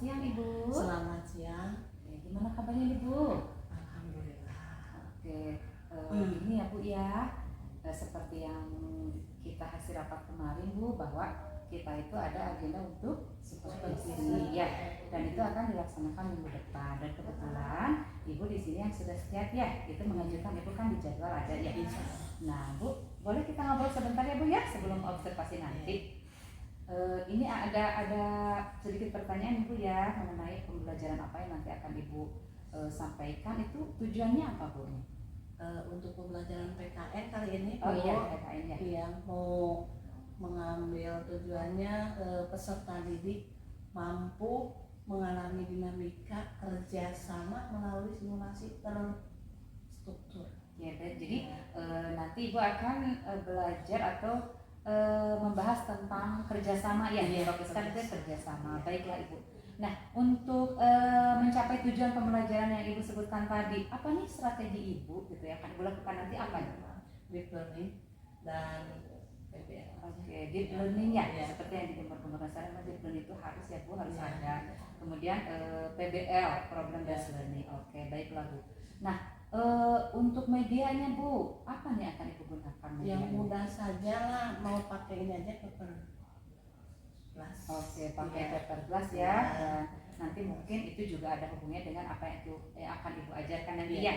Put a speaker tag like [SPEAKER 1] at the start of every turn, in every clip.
[SPEAKER 1] siang Ibu.
[SPEAKER 2] Selamat siang.
[SPEAKER 1] Gimana kabarnya Ibu?
[SPEAKER 2] Alhamdulillah.
[SPEAKER 1] Oke, ini ya Bu ya, seperti yang kita hasil rapat kemarin Bu, bahwa kita itu ada agenda untuk supervisi ya, dan itu akan dilaksanakan minggu depan. Dan kebetulan Ibu di sini yang sudah siap ya, itu mengajukan Ibu kan di jadwal ada ya. Nah Bu, boleh kita ngobrol sebentar ya Bu ya sebelum observasi nanti. Ini ada sedikit pertanyaan Ibu ya mengenai pembelajaran apa yang nanti akan Ibu sampaikan. Itu tujuannya apa Bu?
[SPEAKER 2] Untuk pembelajaran PKN kali ini,
[SPEAKER 1] iya, PKN ya.
[SPEAKER 2] Yang mau mengambil tujuannya peserta didik mampu mengalami dinamika kerjasama melalui simulasi terstruktur.
[SPEAKER 1] Ya, jadi nanti Ibu akan belajar atau membahas tentang kerjasama ya, difokuskan ke kerjasama. Baiklah Ibu. Nah, untuk mencapai tujuan pembelajaran yang Ibu sebutkan tadi, apa nih strategi Ibu gitu ya? Akan Ibu lakukan nanti apa nih?
[SPEAKER 2] Deep learning dan PBL.
[SPEAKER 1] Oke, deep learning ya, seperti yang digembar-gemborkan sekarang, deep learning itu harus ya Bu, harus ada. Kemudian PBL, problem based learning. Oke, baiklah Bu. Nah, untuk medianya Bu, apa nih akan Ibu gunakan?
[SPEAKER 2] Yang mudah saja lah, mau pakai ini aja paper glass.
[SPEAKER 1] Oke, pakai paper glass ya. Nanti mungkin itu juga ada hubungannya dengan apa yang itu akan Ibu ajarkan nanti ya.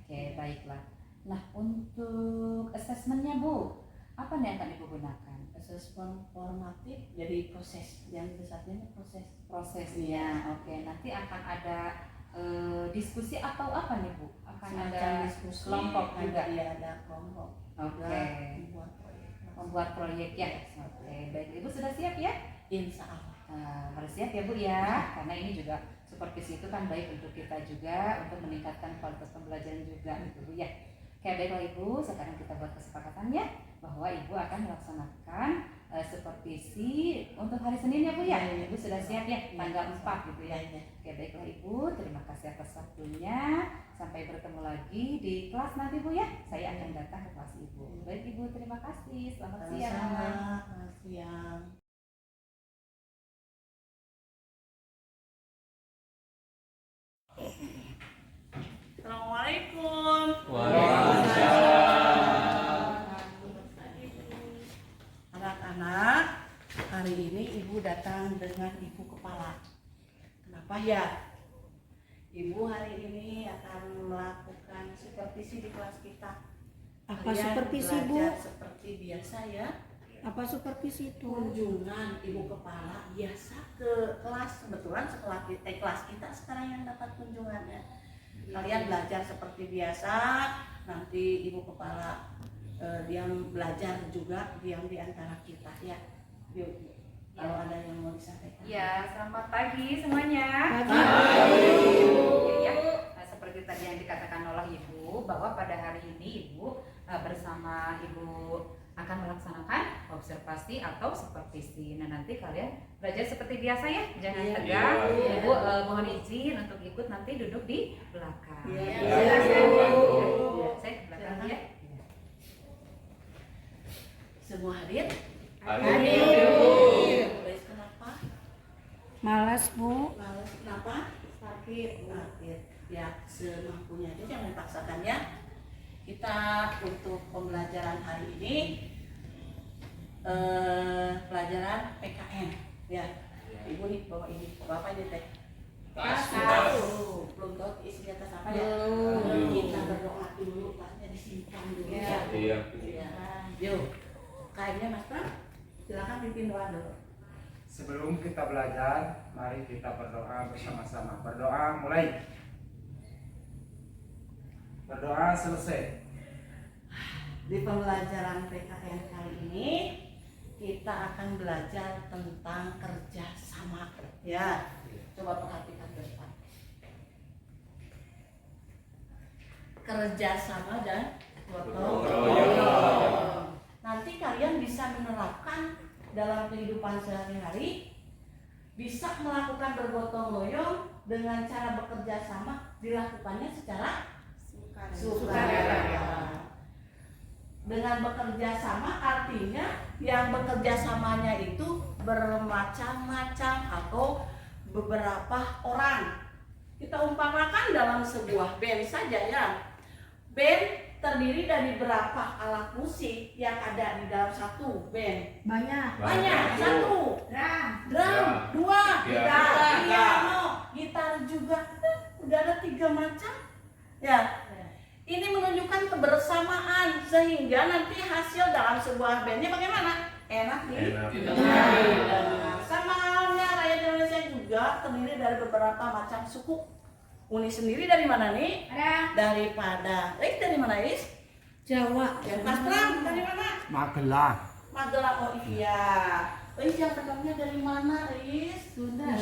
[SPEAKER 1] Oke, baiklah. Nah, untuk assessmentnya Bu, apa nih akan Ibu gunakan?
[SPEAKER 2] Assessment formatif, jadi proses yang besarnya
[SPEAKER 1] prosesnya. Oke, nanti akan ada diskusi atau apa nih Bu? Akan ada
[SPEAKER 2] diskusi,
[SPEAKER 1] kelompok juga.
[SPEAKER 2] Iya, ada kelompok.
[SPEAKER 1] Oke. Membuat proyek ya. Oke, baik. Ibu sudah siap ya?
[SPEAKER 2] Insya Allah.
[SPEAKER 1] Harus siap ya Bu ya, karena ini juga supervisi itu kan baik untuk kita juga, untuk meningkatkan kualitas pembelajaran juga gitu Bu ya. Oke, baiklah Ibu, sekarang kita buat kesepakatan ya bahwa Ibu akan melaksanakan supervisi untuk hari Senin ya Bu ya. Ibu sudah siap ya, tanggal 4 gitu ya. Oke, baiklah Ibu, terima kasih atas waktunya. Sampai bertemu lagi di kelas nanti Bu ya. Saya akan datang ke kelas Ibu. Baik Ibu, terima kasih. Selamat siang.
[SPEAKER 2] Selamat siang. Assalamualaikum. Anak-anak, hari ini Ibu datang dengan Ibu kepala. Kenapa ya? Ibu hari ini akan melakukan supervisi di kelas kita.
[SPEAKER 3] Apa supervisi Bu?
[SPEAKER 2] Seperti biasa ya.
[SPEAKER 3] Apa supervisi itu?
[SPEAKER 2] Kunjungan Ibu kepala biasa ke kelas. Kebetulan kelas kita sekarang yang dapat kunjungannya. Kalian belajar seperti biasa. Nanti Ibu kepala dia belajar juga diam di antara kita ya. Yuk, kalau ada yang mau disampaikan.
[SPEAKER 1] Ya, selamat pagi semuanya.
[SPEAKER 3] Pagi.
[SPEAKER 1] Ya, nah, seperti tadi yang dikatakan oleh Ibu, bahwa pada hari ini Ibu bersama Ibu akan melaksanakan observasi atau supervisi. Nah, nanti kalian belajar seperti biasa ya, jangan tegang. Ibu mohon izin untuk ikut nanti duduk di belakang. Saya ke belakang ya.
[SPEAKER 2] Semua hadir?
[SPEAKER 3] Hadir.
[SPEAKER 2] Kenapa?
[SPEAKER 3] Malas Bu.
[SPEAKER 2] Malas kenapa? Sakit. Ya, semampunya aja, jangan dipaksakan ya. Kita untuk pembelajaran hari ini pelajaran PKN ya. Ibu nih bawa ini, bapak ini teh. Belum tahu isinya tas apa ya. Kita berdoa dulu, tasnya disimpan dulu ya. Iya. Yuk, kayaknya Mas Pram, silakan pimpin doa dulu.
[SPEAKER 4] Sebelum kita belajar, mari kita berdoa bersama-sama. Berdoa mulai. Berdoa selesai.
[SPEAKER 2] Di pembelajaran PKN kali ini kita akan belajar tentang kerjasama ya. Coba perhatikan depan. Kerjasama dan gotong royong. Nanti kalian bisa menerapkan dalam kehidupan sehari-hari, bisa melakukan bergotong royong dengan cara bekerja sama, dilakukannya secara sukarela. Dengan bekerja sama artinya yang bekerja samanya itu bermacam-macam atau beberapa orang. Kita umpamakan dalam sebuah band saja ya. Band terdiri dari berapa alat musik yang ada di dalam satu band?
[SPEAKER 3] Banyak.
[SPEAKER 2] Banyak. Satu. Drum. Dua. Piano. Gitar juga. Udah ada 3 macam. Ya. Ini menunjukkan kebersamaan sehingga nanti hasil dalam sebuah bandnya bagaimana? Enak nih. Sama halnya rakyat Indonesia juga terdiri dari beberapa macam suku. Uni sendiri dari mana nih? Dari Padang. Dari mana Is?
[SPEAKER 3] Jawa.
[SPEAKER 2] Mas Pram dari mana?
[SPEAKER 4] Magelang.
[SPEAKER 2] Magelang. Oh iya. Is yang Padangnya dari mana Is?
[SPEAKER 1] Sudah,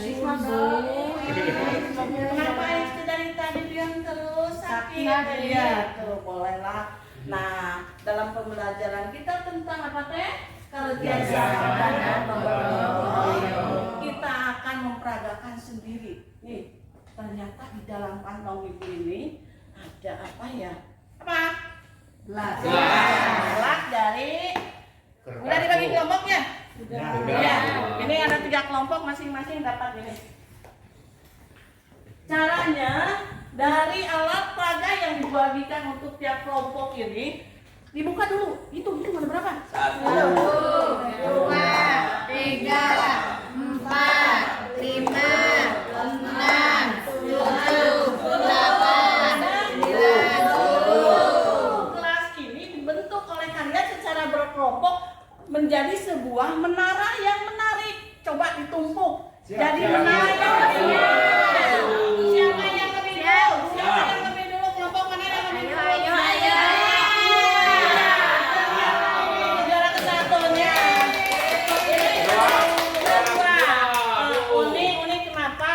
[SPEAKER 2] Kenapa Is dari tadi bilang terus sakit? Iya tuh bolehlah. Nah dalam pembelajaran kita tentang apa teh? Kerjasama dan gotong royong. Kita akan memperagakan sendiri. Nih, ternyata di dalam kantong ibu ini ada apa ya? Apa? Gelas dari. Udah dibagi kelompoknya? Ya. Ini ada 3 kelompok masing-masing dapat ini. Caranya dari alat peraga yang dibagikan untuk tiap kelompok ini dibuka dulu. Hitung ada berapa?
[SPEAKER 3] 1, 2, 3, 4, 5, 6, 7, 8, 9, 10. Kelas ini dibentuk oleh kalian secara berkelompok menjadi sebuah menara yang menarik. Coba ditumpuk. Jadi menara yang menarik. Siapa yang lebih dulu? Siapa yang lebih dulu? Kelompok mana yang lebih dulu? Ayo. Juara ke-1-nya. Uni kenapa?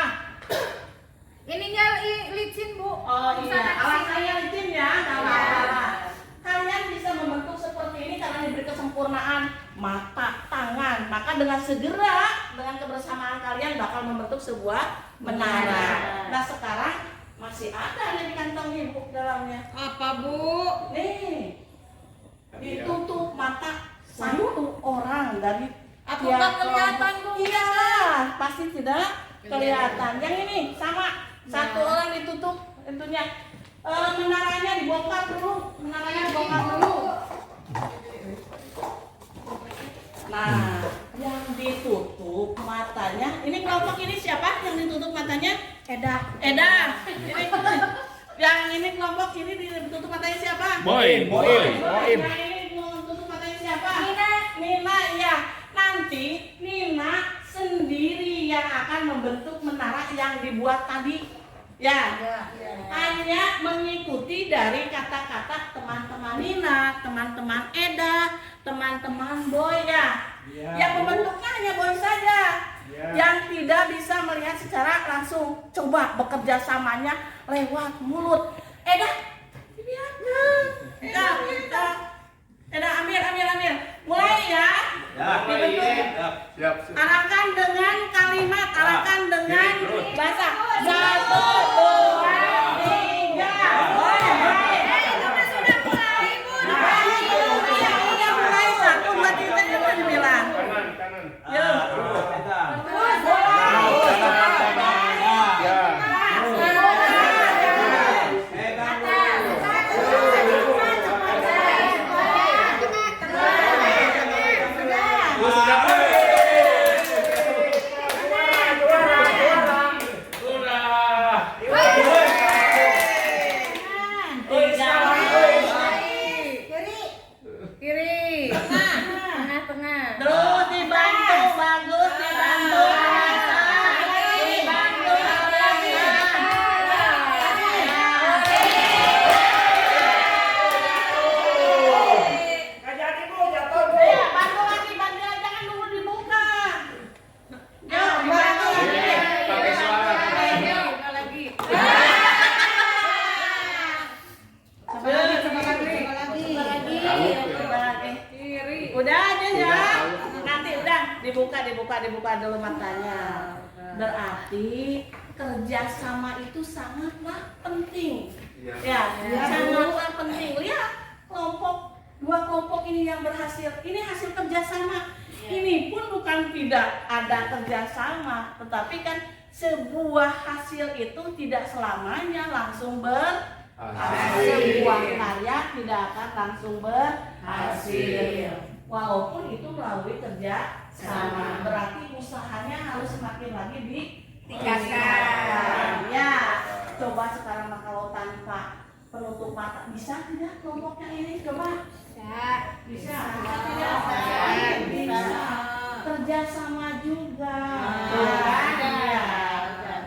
[SPEAKER 1] Ininya licin Bu.
[SPEAKER 2] Oh iya, alasannya licin ya. Nah, kalian bisa membentuk seperti ini karena diberi kesempurnaan mata, tangan. Maka dengan segera, dengan kebersamaan kalian bakal membentuk sebuah menara. Nah sekarang masih ada yang di kantong ibu dalamnya.
[SPEAKER 3] Apa Bu?
[SPEAKER 2] Nih, ditutup mata satu orang dari
[SPEAKER 3] Aku
[SPEAKER 2] tiap
[SPEAKER 3] nggak kelihatan,
[SPEAKER 2] kelompok.
[SPEAKER 3] Bu.
[SPEAKER 2] Iya, pasti tidak kelihatan. Yang ini sama, satu orang ditutup tentunya. Menaranya dibongkar dulu, Nah, yang ditutup matanya, ini kelompok ini siapa yang ditutup matanya? Eda. Yang ini kelompok ini ditutup matanya siapa?
[SPEAKER 4] Boim.
[SPEAKER 2] Yang ini ditutup matanya siapa? Nina, ya. Nanti Nina sendiri yang akan membentuk menara yang dibuat tadi. Ya. Hanya mengikuti dari kata-kata teman-teman Nina, teman-teman Eda, teman-teman Boy ya. Yang membentuknya hanya Boy saja. Yang tidak bisa melihat secara langsung. Coba bekerja samanya lewat mulut. Eda, Eda ambil. Mulai ya.
[SPEAKER 4] Siap.
[SPEAKER 2] Arahkan dengan kalimat, arahkan dengan bahasa. 1, 2, 3. Sudah mulai, Ibu. Udah mulai 1, 2, 3 coba dibilang.
[SPEAKER 4] Kanan.
[SPEAKER 2] Yuk.
[SPEAKER 1] Kiri. Tengah.
[SPEAKER 2] Terus dibantu, bagus dibantu. Dibantu lagi. Iya, bantu lagi, jangan dulu dibuka. Ya, dibantu lagi.
[SPEAKER 4] Pakai suara.
[SPEAKER 2] Coba lagi. Udah aja ya. Nanti udah dibuka dulu matanya. Berarti kerjasama itu sangatlah penting. Ya, sangatlah penting. Lihat dua kelompok ini yang berhasil. Ini hasil kerjasama. Ini pun bukan tidak ada kerjasama, tetapi kan
[SPEAKER 3] sebuah hasil itu tidak selamanya langsung
[SPEAKER 4] Hasil.
[SPEAKER 3] sebuah karya tidak akan langsung berhasil walaupun itu melalui kerja sama, berarti usahanya harus semakin lagi ditingkatkan ya. Coba sekarang kalau tanpa penutup mata bisa tidak kelompoknya ini? Coba bisa tidak? Bisa. Kerjasama juga ya,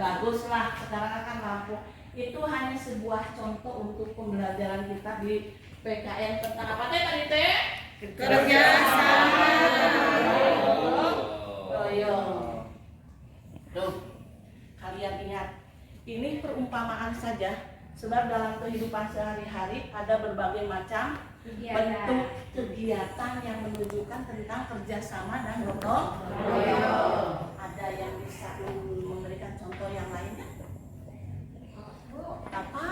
[SPEAKER 3] baguslah. Sekarang akan mampu. Itu hanya sebuah contoh untuk pembelajaran kita di PKN tentang apa tadi teh? Kerjasama. Tuh, kalian ingat, ini perumpamaan saja. Sebab dalam kehidupan sehari-hari ada berbagai macam bentuk kegiatan yang menunjukkan tentang kerjasama dan gotong royong. Ada yang bisa memberikan contoh yang lainnya? Apa?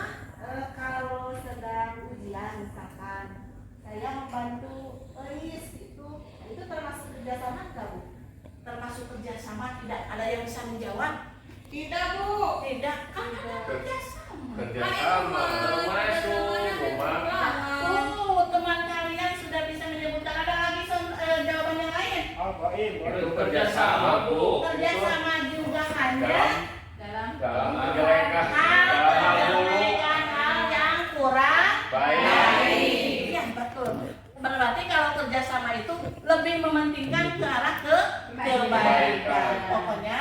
[SPEAKER 5] Kalau sedang ujian misalkan saya membantu tulis itu termasuk kerjasama nggak Bu?
[SPEAKER 3] Termasuk kerjasama tidak? Ada yang bisa menjawab?
[SPEAKER 5] Tidak Bu.
[SPEAKER 3] Tidak, kan ada kerjasama.
[SPEAKER 6] Kerjasama,
[SPEAKER 3] Teman kalian sudah bisa menyebutkan. Ada lagi jawaban yang lain?
[SPEAKER 6] Itu kerjasama Bu.
[SPEAKER 3] Kerjasama juga hanya
[SPEAKER 6] Dalam menjalankan
[SPEAKER 3] hal yang kurang
[SPEAKER 6] baik.
[SPEAKER 3] Iya betul. Berarti kalau kerjasama itu lebih mementingkan ke arah kebaikan. Pokoknya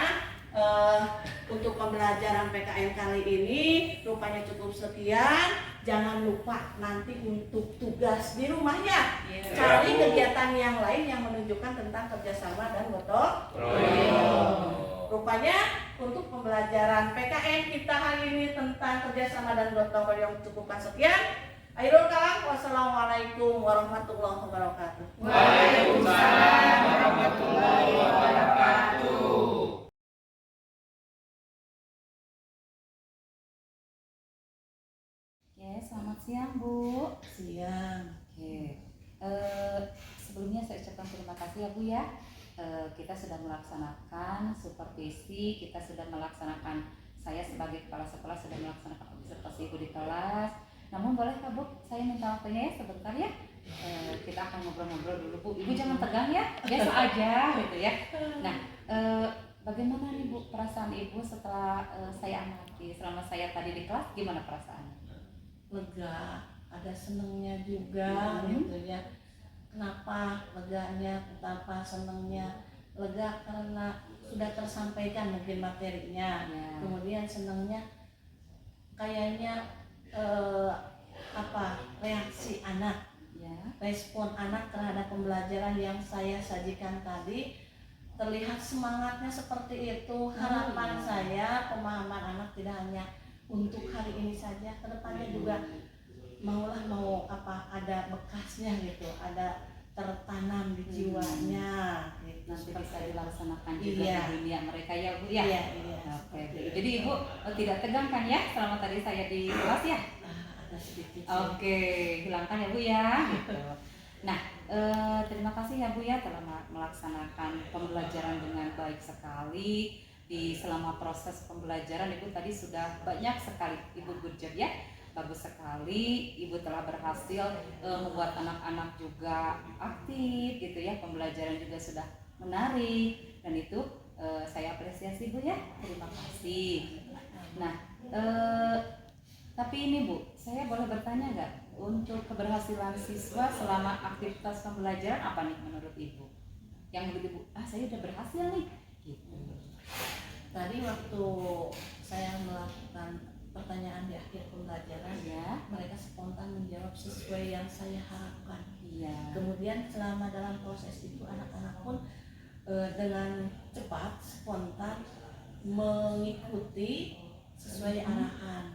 [SPEAKER 3] untuk pembelajaran PKN kali ini rupanya cukup sekian. Jangan lupa nanti untuk tugas di rumah ya, cari kegiatan yang lain yang menunjukkan tentang kerjasama dan gotong royong. Rupanya untuk pembelajaran PKN kita hari ini tentang kerjasama dan gotong royong cukupkan sekian. Akhirul kalam, wassalamualaikum warahmatullahi wabarakatuh.
[SPEAKER 6] Waalaikumsalam warahmatullahi wabarakatuh.
[SPEAKER 1] Oke, selamat siang Bu.
[SPEAKER 3] Siang.
[SPEAKER 1] Oke, sebelumnya saya ucapkan terima kasih ya Bu ya. Kita sudah melaksanakan supervisi, kita sudah melaksanakan, saya sebagai kepala sekolah sudah melaksanakan observasi Ibu di kelas. Namun bolehkah Bu, saya minta waktunya ya sebentar ya. Kita akan ngobrol-ngobrol dulu Bu. Ibu jangan tegang ya, biasa aja gitu ya. Nah, bagaimana nih Bu perasaan Ibu setelah saya amati, selama saya tadi di kelas, gimana perasaannya?
[SPEAKER 3] Lega, ada senengnya juga gitu ya. Kenapa leganya, betapa senengnya? Lega karena sudah tersampaikan mungkin materinya. Kemudian senengnya kayaknya reaksi anak, respon anak terhadap pembelajaran yang saya sajikan tadi, terlihat semangatnya seperti itu. Harapan saya pemahaman anak tidak hanya untuk hari ini saja, kedepannya juga mau ada bekasnya gitu, ada tertanam di jiwanya gitu.
[SPEAKER 1] Nanti bisa dilaksanakan juga
[SPEAKER 3] Iya.
[SPEAKER 1] di dunia mereka ya Bu ya.
[SPEAKER 3] Iya.
[SPEAKER 1] Oke. Jadi Ibu tidak tegang kan ya selama tadi saya di kelas ya?
[SPEAKER 3] Ada sedikit.
[SPEAKER 1] Oke, hilangkan ya Bu ya. Gitu. Nah, terima kasih ya Bu ya telah melaksanakan pembelajaran dengan baik sekali. Di selama proses pembelajaran Ibu tadi sudah banyak sekali Ibu good job ya. Bagus sekali, Ibu telah berhasil membuat anak-anak juga aktif gitu ya. Pembelajaran juga sudah menarik dan itu saya apresiasi Bu ya. Terima kasih. Nah, tapi ini Bu, saya boleh bertanya nggak untuk keberhasilan siswa selama aktivitas pembelajaran apa nih menurut Ibu? Yang menurut Ibu, saya udah berhasil nih gitu.
[SPEAKER 3] Tadi waktu saya melakukan pertanyaan di akhir pembelajaran
[SPEAKER 1] Ya,
[SPEAKER 3] mereka spontan menjawab sesuai yang saya harapkan.
[SPEAKER 1] iya.
[SPEAKER 3] Kemudian selama dalam proses itu anak-anak pun dengan cepat spontan mengikuti sesuai arahan.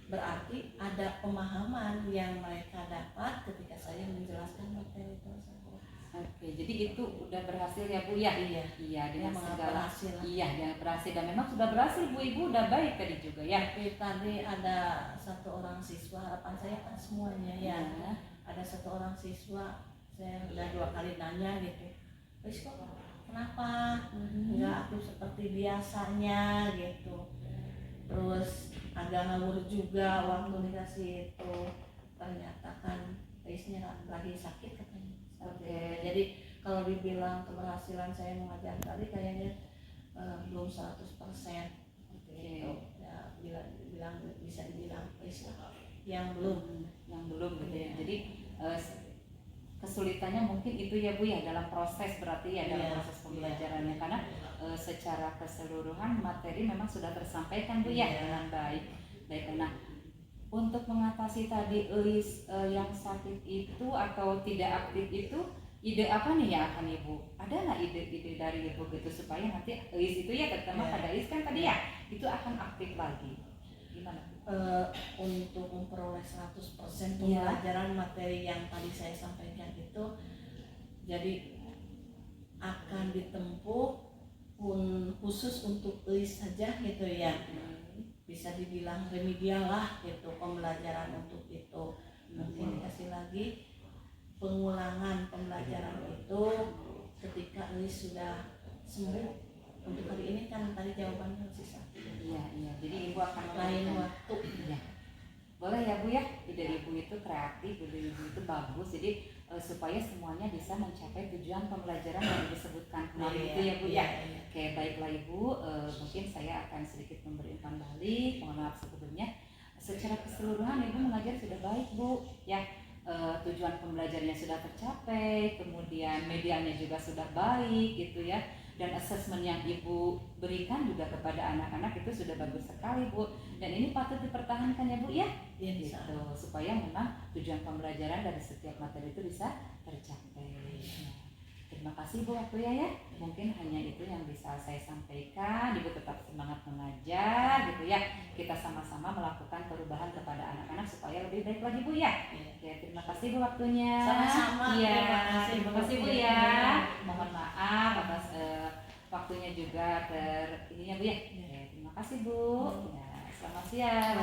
[SPEAKER 3] Berarti ada pemahaman yang mereka dapat ketika saya menjelaskan materi tersebut.
[SPEAKER 1] Oke, jadi itu udah berhasil ya Bu ya?
[SPEAKER 3] Iya.
[SPEAKER 1] Iya, dengan
[SPEAKER 3] Memang
[SPEAKER 1] segala
[SPEAKER 3] berhasil.
[SPEAKER 1] Iya, yang berhasil dan memang sudah berhasil Bu. Ibu udah baik tadi juga ya.
[SPEAKER 3] Tapi tadi ada satu orang siswa, harapan saya kan semuanya ya. Ada satu orang siswa, saya udah 2 kali nanya gitu. Terus kok
[SPEAKER 2] kenapa nggak aktif seperti biasanya gitu. Terus agak ngawur juga waktu dikasih itu, ternyata kan Ais-nya lagi sakit katanya.
[SPEAKER 1] Oke.
[SPEAKER 2] Jadi kalau dibilang keberhasilan saya mengajar tadi kayaknya belum 100%. Gitu. Ya, bilang bisa dibilang yang belum
[SPEAKER 1] gitu ya. Jadi kesulitannya mungkin itu ya Bu ya dalam proses, berarti ya dalam proses pembelajarannya, karena secara keseluruhan materi memang sudah tersampaikan Bu ya dengan baik. Nah, untuk mengatasi tadi yang sakit itu atau tidak aktif itu, ide apa nih ya akan Ibu? Ada nggak ide-ide dari Ibu gitu supaya nanti itu ya, terutama pada kan tadi ya itu akan aktif lagi? Gimana?
[SPEAKER 2] Untuk memperoleh 100% pembelajaran materi yang tadi saya sampaikan itu, jadi akan ditempuh khusus untuk saja gitu ya. Bisa dibilang remedial lah gitu pembelajaran untuk itu. Mungkin dikasih lagi pengulangan pembelajaran itu ketika sudah sembuh. Untuk hari ini kan tadi jawabannya masih sakit.
[SPEAKER 1] Iya. Jadi Ibu akan
[SPEAKER 2] Lain waktu.
[SPEAKER 1] Ya. Boleh ya Bu ya, ide Ibu itu kreatif, ide Ibu itu bagus. Jadi supaya semuanya bisa mencapai tujuan pembelajaran yang disebutkan kemarin itu ya Bu ya. Oke, baiklah Ibu, mungkin saya akan sedikit memberi umpan balik. Mohon maaf sebelumnya. Secara keseluruhan Ibu mengajar sudah baik Bu ya. Tujuan pembelajarannya sudah tercapai, kemudian medianya juga sudah baik gitu ya, dan asesmen yang Ibu berikan juga kepada anak-anak itu sudah bagus sekali Bu, dan ini patut dipertahankan ya Bu ya, gitu, supaya memang tujuan pembelajaran dari setiap materi itu bisa tercapai. Terima kasih Bu waktunya ya. Mungkin hanya itu yang bisa saya sampaikan. Ibu tetap semangat mengajar gitu ya. Kita sama-sama melakukan perubahan kepada anak-anak supaya lebih baik lagi Bu ya. Oke, terima kasih Bu waktunya.
[SPEAKER 2] Sama-sama.
[SPEAKER 1] Iya, terima kasih Bu ya. Mohon maaf atas waktunya juga ininya Bu ya. Oke, terima kasih Bu. Ya, selamat siang.